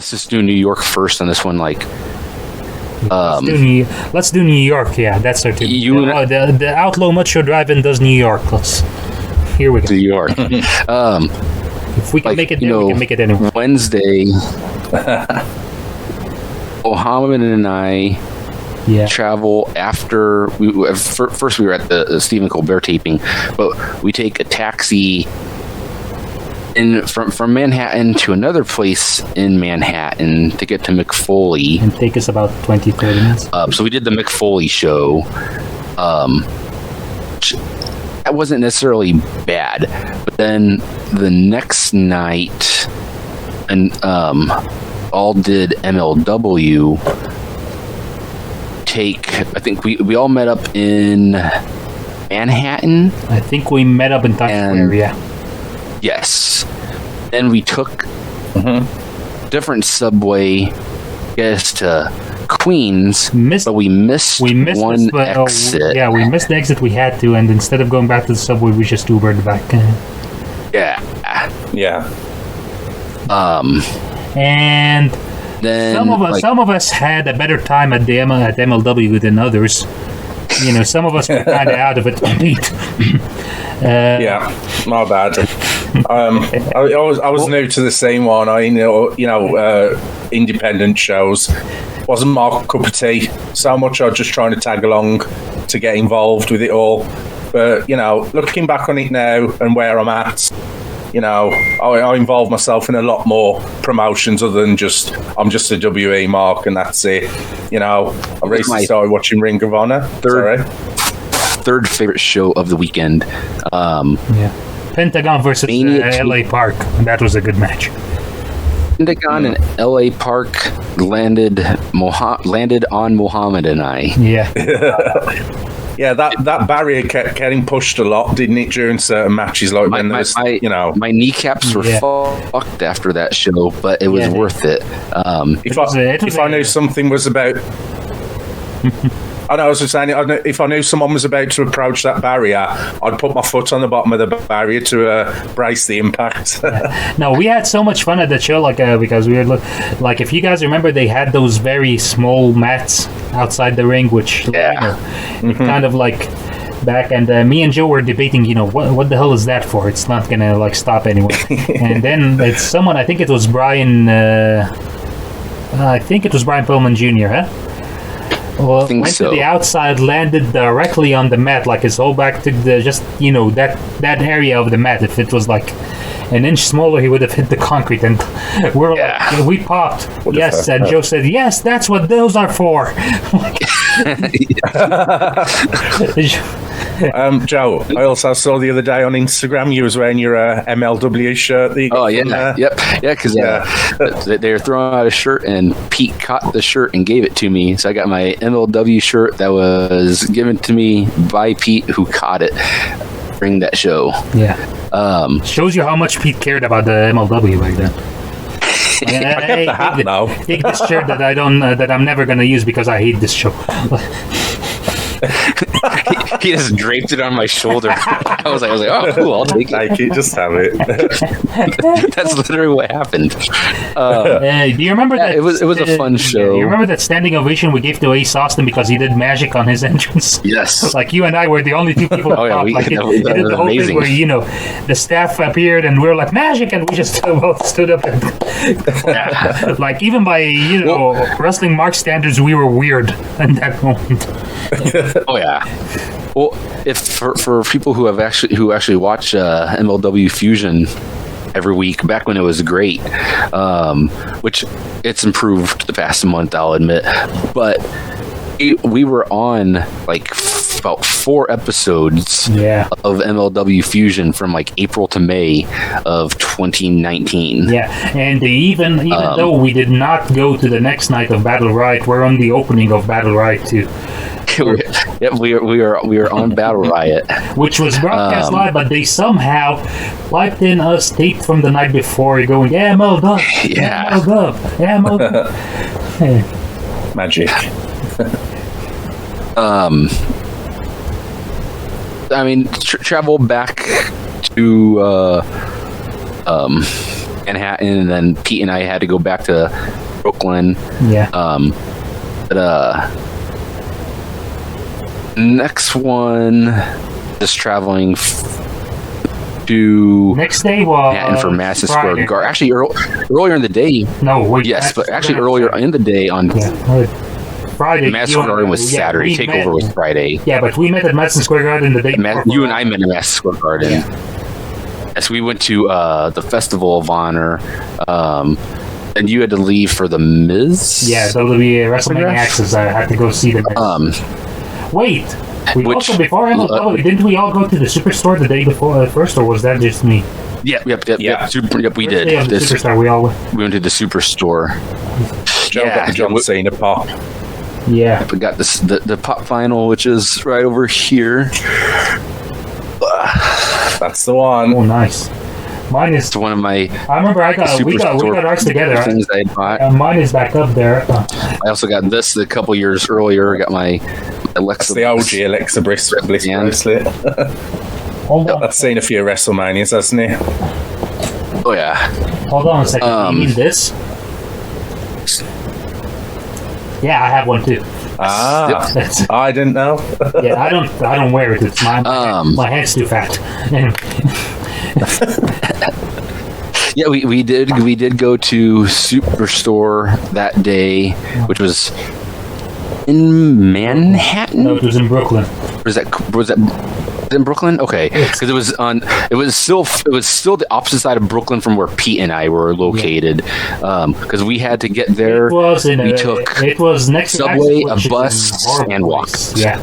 let's just do New York first on this one. Like, let's do New York. Yeah, that's our team. The Outlaw Mucho Drive-In does New York. Here we go. New York. If we can make it there, we can make it anywhere. Wednesday, Mohamed and I travel after. First, we were at the Stephen Colbert taping, but we take a taxi from Manhattan to another place in Manhattan to get to McFoley. And take us about 20-30 minutes. So we did the McFoley show. That wasn't necessarily bad, but then the next night, and all did MLW. I think we all met up in Manhattan. I think we met up in Times Square. Yeah. Yes. Then we took different subway, to Queens, but we missed one exit. We missed the exit we had to, and instead of going back to the subway, we just Ubered back. Yeah. And then some of us had a better time at MLW than others. Some of us were kind of out of it. My bad. I was new to the same one. Independent shows wasn't my cup of tea. So much I was just trying to tag along to get involved with it all. But looking back on it now and where I'm at, I involve myself in a lot more promotions other than I'm just a WE mark and that's it. I recently started watching Ring of Honor. Third favorite show of the weekend. Pentagon versus LA Park. That was a good match. Pentagon and LA Park landed on Mohamed and I. Yeah. Yeah, that barrier kept getting pushed a lot, didn't it, during certain matches? Like my kneecaps were fucked after that show, but it was worth it. If I knew something was about, I was just saying, if I knew someone was about to approach that barrier, I'd put my foot on the bottom of the barrier to brace the impact. No, we had so much fun at the show, because we were if you guys remember, they had those very small mats outside the ring, which kind of back, and me and Joe were debating, what the hell is that for? It's not gonna stop anyone. And then it's someone, I think it was Brian Pillman Jr., huh? Well, went to the outside, landed directly on the mat, his whole back took that area of the mat. If it was an inch smaller, he would have hit the concrete, and we popped. Yes, and Joe said, "Yes, that's what those are for." Joe, I also saw the other day on Instagram you was wearing your MLW shirt. Because they were throwing out a shirt, and Pete caught the shirt and gave it to me. So I got my MLW shirt that was given to me by Pete, who caught it during that show. Yeah. Shows you how much Pete cared about the MLW back then. Take this shirt that that I'm never gonna use because I hate this show. He just draped it on my shoulder. I was like, oh, cool, I'll take it. Just have it. That's literally what happened. Do you remember that? It was a fun show. You remember that standing ovation we gave to Ace Austin because he did magic on his entrance? Yes. You and I were the only two people. It did the whole amazing. thing where the staff appeared and we were like magic, and we just both stood up and even by wrestling mark standards, we were weird in that moment. Oh yeah. Well, if for people who actually watch MLW Fusion every week, back when it was great, which it's improved the past month, I'll admit, but we were on about 4 episodes of MLW Fusion from April to May of 2019. Yeah, and even though we did not go to the next night of Battle Riot, we're on the opening of Battle Riot too. We are on Battle Riot, which was broadcast live, but they somehow piped in us taped from the night before, going MLW, MLW. Magic. Travel back to Manhattan, and then Pete and I had to go back to Brooklyn. Yeah. But next one, just traveling to Next day was Manhattan for Madison Square Friday. Garden. Actually, earlier in the day. No, wait. Yes, but actually earlier in the day on Friday. Madison Square Garden was Saturday. Takeover was Friday. Yeah, but we met at Madison Square Garden the day before. You and I met in Madison Square Garden. Yeah. Yes, we went to the Festival of Honor. And you had to leave for the Miz. Yeah, WWE WrestleMania Access. I had to go see the Miz. Wait, also before MLW, didn't we all go to the Superstore the day before first, or was that just me? Yep, we First did. day of the Superstore, we all went. We went to the Superstore. Joe got the John Cena pop. Yeah, we got this the pop final, which is right over here. That's the one. Oh, nice. Mine is one of my. I remember we got ours together. Things I bought. Mine is back up there. I also got this a couple years earlier. I got my Alexa. That's the OG Alexa Bliss bracelet. Hold on. I've seen a few WrestleManias, hasn't he? Oh yeah. Hold on a second. You mean this? Yeah, I have one too. I didn't know. Yeah, I don't wear it. It's my hand's too fat. Yeah, we did go to Superstore that day, which was in Manhattan. No, it was in Brooklyn. Was that in Brooklyn? Okay, because it was still the opposite side of Brooklyn from where Pete and I were located. Because we had to get there. It was next subway, a bus, and walk. Yeah,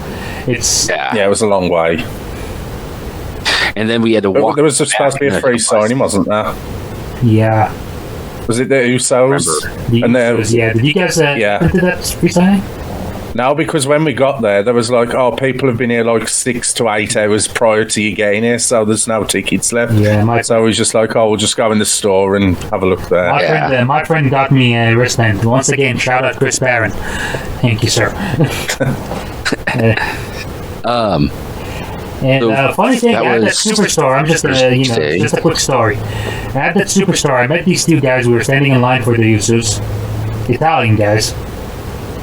it was a long way. And then we had to walk. There was supposed to be a free signing, wasn't there? Yeah. Was it the Usos? Yeah. Did you guys into that free signing? No, because when we got there was like, people have been here like 6 to 8 hours prior to you getting here, so there's no tickets left. Yeah, so it was just like, we'll just go in the store and have a look there. My friend got me a wristband. Once again, shout out Chris Barron. Thank you, sir. And funny thing, at that Superstore, I'm just just a quick story. At that Superstore, I met these two guys. We were standing in line for the Usos, Italian guys.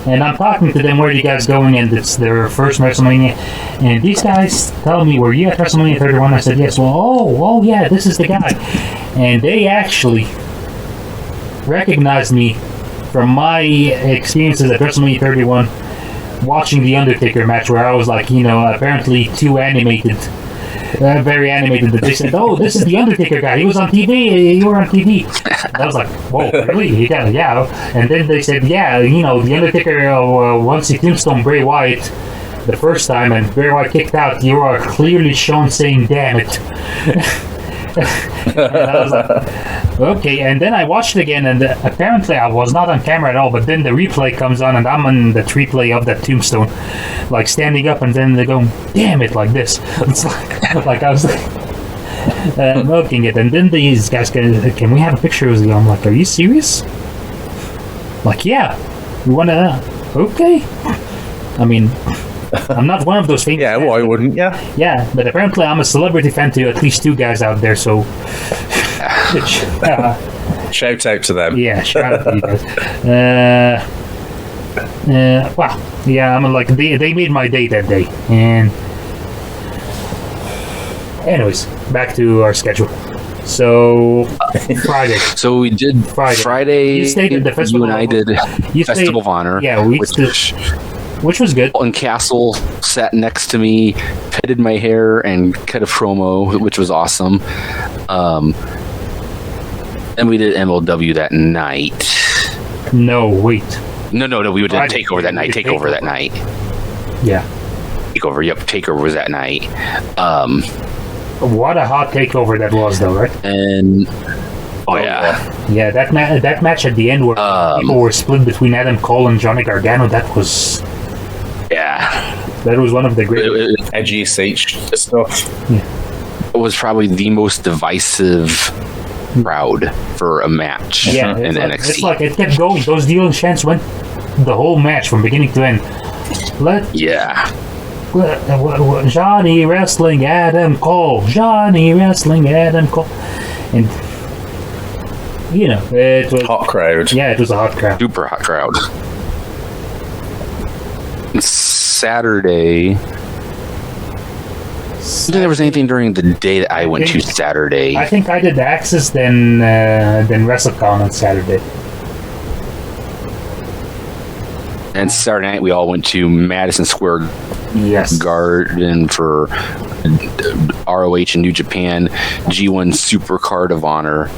And I'm talking to them, where are you guys going? And it's their first WrestleMania. And these guys tell me, were you at WrestleMania 31? I said, yes. Well, oh yeah, this is the guy. And they actually recognized me from my experiences at WrestleMania 31, watching the Undertaker match, where I was like, apparently too animated. Very animated. That they said, "Oh, this is the Undertaker guy. He was on TV. You were on TV." And I was like, "Whoa, really?" Yeah. And then they said, "Yeah, the Undertaker once he tombstone Bray Wyatt the first time, and Bray Wyatt kicked out. You are clearly shown saying, 'Damn it.'" And I was like, okay. And then I watched it again, and apparently I was not on camera at all. But then the replay comes on, and I'm on the replay of that tombstone, like standing up, and then they go, "Damn it!" like this. It's like I was milking it. And then these guys can we have a picture of you? I'm like, are you serious? Like, yeah, you wanna? Okay. I mean, I'm not one of those famous. Yeah, why wouldn't you? Yeah, but apparently I'm a celebrity fan to at least two guys out there, so... shout out to them. Yeah, shout out to you guys. Wow. Yeah, I'm like, they made my day that day. And... anyways, back to our schedule. So, Friday. So we did Friday. You stayed at the Festival. You and I did Festival of Honor. Yeah, which was good. And Castle sat next to me, petted my hair, and cut a promo, which was awesome. And we did MLW that night. No, wait. No. We did Takeover that night. Takeover that night. Yeah. Takeover. Yep. Takeover was that night. What a hot takeover that was, though, right? And yeah, that match at the end where people were split between Adam Cole and Johnny Gargano. That was that was one of the great edgy stuff. Yeah. It was probably the most divisive crowd for a match in NXT. It's like it kept going. Those dealing chants went the whole match from beginning to end. Johnny wrestling Adam Cole. Johnny wrestling Adam Cole. And you know, it was Hot crowd. Yeah, it was a hot crowd. Super hot crowd. Saturday. I don't think there was anything during the day that I went to Saturday. I think I did Axis, then WrestleCon on Saturday. And Saturday night, we all went to Madison Square Garden for ROH and New Japan G1 Super Card of Honor.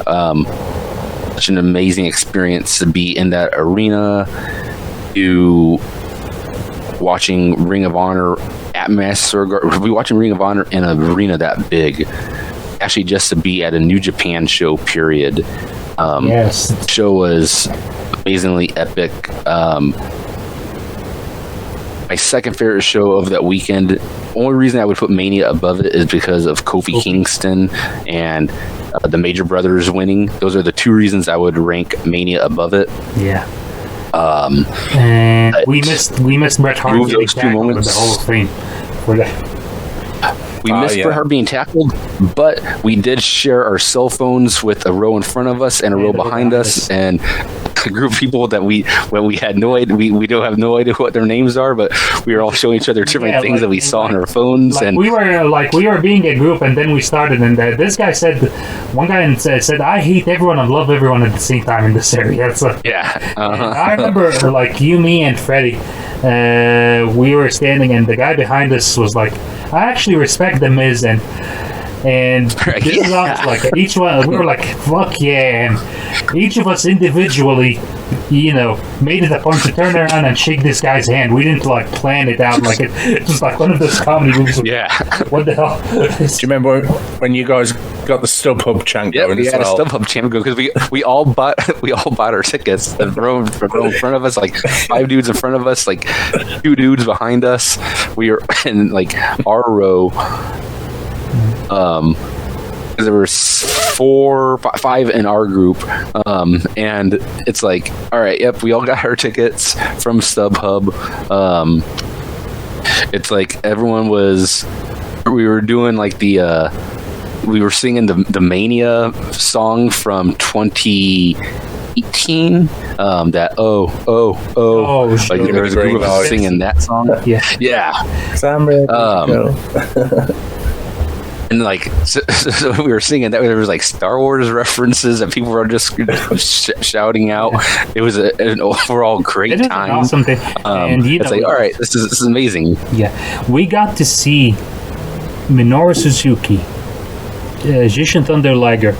Such an amazing experience to be in that arena, to watching Ring of Honor at Madison Square Garden. We watching Ring of Honor in an arena that big. Actually, just to be at a New Japan show, period. The show was amazingly epic. My second favorite show of that weekend, only reason I would put Mania above it is because of Kofi Kingston and the Major Brothers winning. Those are the two reasons I would rank Mania above it. Yeah. And we missed Bret Hart getting tackled in the Hall of Fame for that. We missed Bret Hart being tackled, but we did share our cell phones with a row in front of us and a row behind us, and a group of people that we had no idea, we don't have no idea what their names are, but we were all showing each other different things that we saw on our phones. And we were being a group, and then we started, and this guy one guy said, "I hate everyone and love everyone at the same time in this area." So, I remember you, me, and Freddie. We were standing, and the guy behind us was like, "I actually respect the Miz," and this is us, each one, we were like, "Fuck yeah!" And each of us individually, made it a point to turn around and shake this guy's hand. We didn't plan it out. It was like one of those comedy movies. Yeah. What the hell? Do you remember when you guys got the StubHub chant going? Yeah, we had a StubHub chant going because we all bought our tickets. The row in front of us, 5 dudes in front of us, 2 dudes behind us. We were in our row. There were 5 in our group, and it's all right, yep, we all got our tickets from StubHub. It's everyone was, we were doing we were singing the Mania song from 2018. That there was a group of us singing that song. Yeah. Sam ready to go. And so we were singing that there was Star Wars references and people were just shouting out. It was an overall great time. An awesome thing. And it's all right, this is amazing. Yeah, we got to see Minoru Suzuki, Jushin Thunder Liger,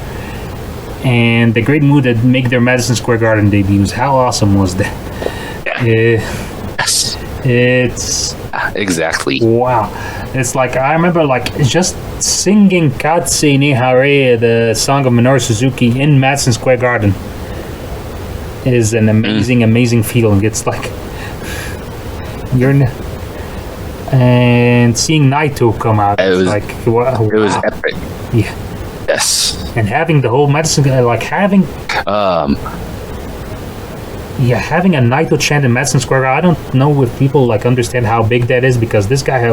and the Great Muta that make their Madison Square Garden debuts. How awesome was that? Yes. It's exactly. Wow. It's I remember just singing Katse ni Hare, the song of Minoru Suzuki in Madison Square Garden is an amazing feeling. It's and seeing Naito come out, it was wow. It was epic. Yeah. Yes. And having the whole Madison, having having a Naito chant in Madison Square Garden. I don't know if people understand how big that is, because this guy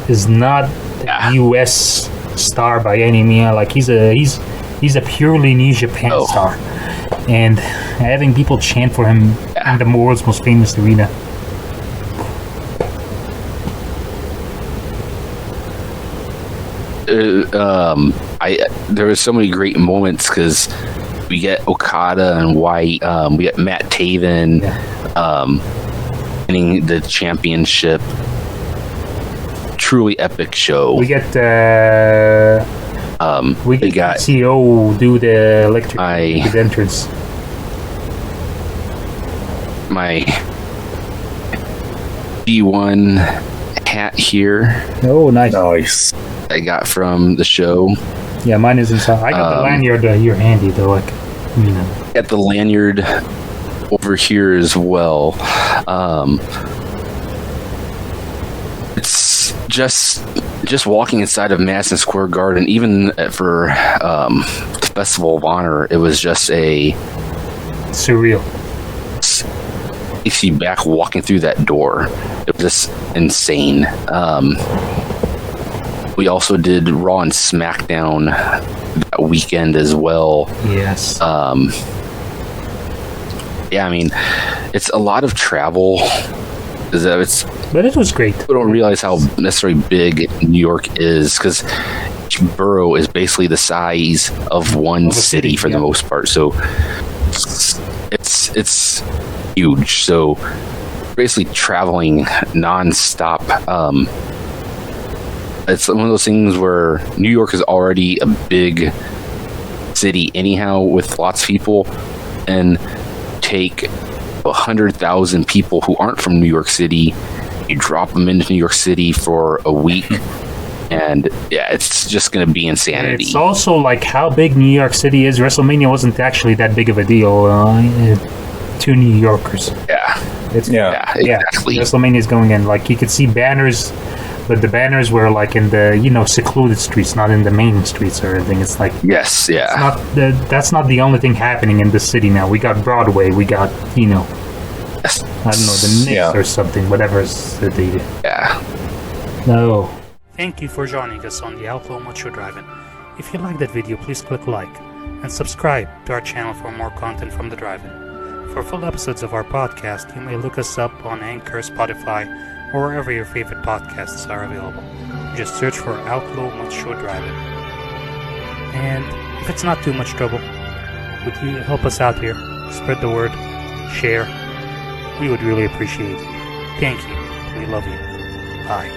is not a U.S. star by any means. He's a purely New Japan star, and having people chant for him in the world's most famous arena. There was so many great moments because we get Okada and White. We get Matt Taven winning the championship. Truly epic show. We get PCO do the electric entrance. My D1 hat here. Oh, nice. Nice. I got from the show. Yeah, mine is inside. I got the lanyard. You're handy though. Got the lanyard over here as well. It's just walking inside of Madison Square Garden, even for the Festival of Honor. It was just surreal. You see back walking through that door. It was just insane. We also did Raw and SmackDown that that weekend as well. Yes. Yeah, I mean, it's a lot of travel. But it was great. People don't realize how necessarily big New York is, because each borough is basically the size of one city for the most part. So it's huge. So basically traveling nonstop. It's one of those things where New York is already a big city anyhow with lots of people, and take 100,000 people who aren't from New York City, you drop them into New York City for a week, and yeah, it's just going to be insanity. It's also like how big New York City is. WrestleMania wasn't actually that big of a deal to New Yorkers. Yeah, exactly. WrestleMania is going in. Like, you could see banners, but the banners were like in the secluded streets, not in the main streets or anything. It's like that's not the only thing happening in the city now. We got Broadway, we got I don't know, the Knicks or something, whatever city. Yeah. No. Thank you for joining us on the Outlaw Macho Driving. If you liked that video, please click like and subscribe to our channel for more content from the drive-in. For full episodes of our podcast, you may look us up on Anchor, Spotify, or wherever your favorite podcasts are available. Just search for Outlaw Macho Driving. And if it's not too much trouble, would you help us out here? Spread the word, share. We would really appreciate it. Thank you. We love you. Bye.